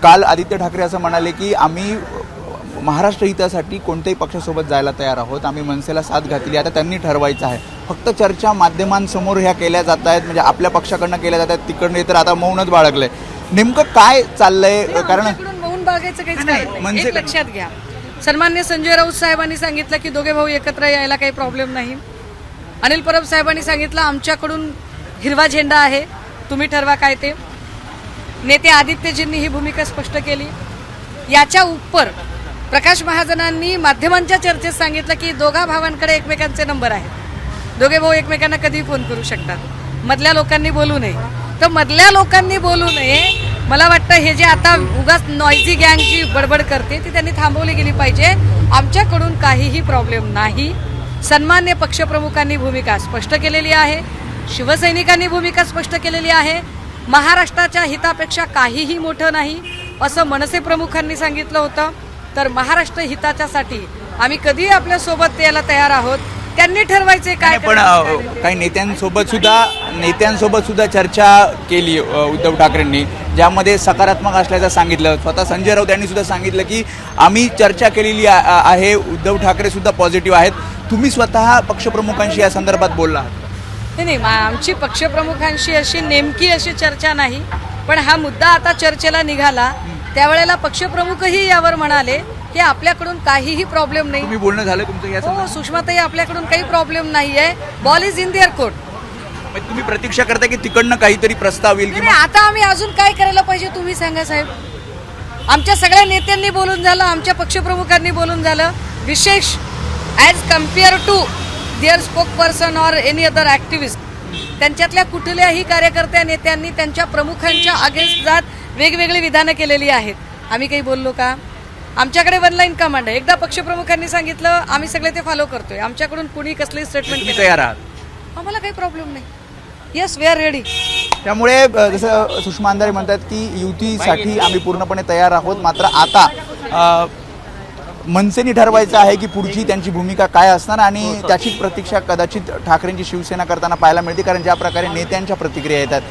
काल आदित्य ठाकरे असं म्हणाले की आम्ही महाराष्ट्र हितासाठी कोणत्याही पक्षासोबत जायला तयार आहोत, आम्ही मनसेला साथ घातली, आता त्यांनी ठरवायचं आहे. फक्त चर्चा माध्यमांसमोर ह्या केल्या जात आहेत, म्हणजे आपल्या पक्षाकडनं केल्या जात आहेत, तिकडनं तर आता मौनच बाळगलंय. नेमकं काय चाललंय? कारण मौन बाळगायचं काहीच नाही, कारण म्हणजे नाही. एक लक्षात घ्या, सन्मान्य संजय राऊत साहेबांनी सांगितलं की दोघे भाऊ एकत्र यायला काही प्रॉब्लेम नाही. अनिल परब साहेबांनी सांगितलं आमच्याकडून हिरवा झेंडा आहे, तुम्ही ठरवा काय ते. नेते आदित्यजींनी ही भूमिका स्पष्ट केली. याच्या उपर प्रकाश महाजनांनी माध्यमांच्या चर्चेत सांगितलं की दोघा भावांकडे एकमेकांचे नंबर आहेत, दोघे भाऊ एकमेकांना कधीही फोन करू शकतात, मधल्या लोकांनी बोलू नये. तर मधल्या लोकांनी बोलू नये, मला वाटतं हे जे आता उगाच नॉइझी गँग जी बडबड करते ती त्यांनी थांबवली गेली पाहिजे. आमच्याकडून काहीही प्रॉब्लेम नाही. सन्मान्य पक्षप्रमुखांनी भूमिका स्पष्ट केलेली आहे, शिवसैनिकांनी भूमिका स्पष्ट केलेली आहे. महाराष्ट्राच्या हितापेक्षा काहीही मोठं नाही असं मनसे प्रमुखांनी सांगितलं होतं. तर महाराष्ट्र हिताच्यासाठी आम्ही कधी आपल्या सोबत यायला तयार आहोत, त्यांनी ठरवायचे काय. पण काही नेत्यांसोबत सुद्धा चर्चा केली उद्धव ठाकरेंनी, ज्यामध्ये सकारात्मक असल्याचं सांगितलं. स्वतः संजय राऊत यांनी सुद्धा सांगितलं की आम्ही चर्चा केलेली आहे, उद्धव ठाकरे सुद्धा पॉझिटिव्ह आहेत. तुम्ही स्वतः पक्षप्रमुखांशी या संदर्भात बोलला? नाही, आमची पक्षप्रमुखांशी अशी नेमकी अशी चर्चा नाही, पण हा मुद्दा आता चर्चेला निघाला त्यावेळेला पक्षप्रमुखही यावर म्हणाले की आपल्याकडून काहीही प्रॉब्लेम नाही. तुम्ही बोलणं झालं तुमचं या हो, सुषमाताई आपल्याकडून काही प्रॉब्लेम नाहीये, ball is in their court. तुम्ही प्रतीक्षा करता की तिकडनं काहीतरी प्रस्ताव येईल? नाही, आता आम्ही अजून काय करायला पाहिजे तुम्ही सांगा साहेब. आमच्या सगळ्या नेत्यांनी बोलून झालं, आमच्या पक्षप्रमुखांनी बोलून झालं. विशेष as compare to their spokesperson or any other activist, त्यांच्यातल्या कुठल्याही कार्यकर्त्या नेत्यांनी त्यांच्या प्रमुखांच्या अगेन्स्ट जात वेगवेगळी विधानं केलेली आहेत. आम्ही काही बोललो का? आमच्याकडे वन लाईन कमांड आहे. एकदा पक्षप्रमुखांनी सांगितलं आम्ही सगळे ते फॉलो करतोय. आमच्याकडून कुणी कसली स्टेटमेंट तयार आहात? आम्हाला काही प्रॉब्लेम नाही. Yes, we are ready. त्यामुळे जसं सुषमा अंधारे म्हणतात की युतीसाठी आम्ही पूर्णपणे तयार आहोत, मात्र आता मनसेने ठरवायचं आहे की पुढची त्यांची भूमिका काय असणार, आणि त्याची प्रतीक्षा कदाचित ठाकरेंची शिवसेना करताना पाहायला मिळते. कारण ज्या प्रकारे नेत्यांच्या प्रतिक्रिया येतात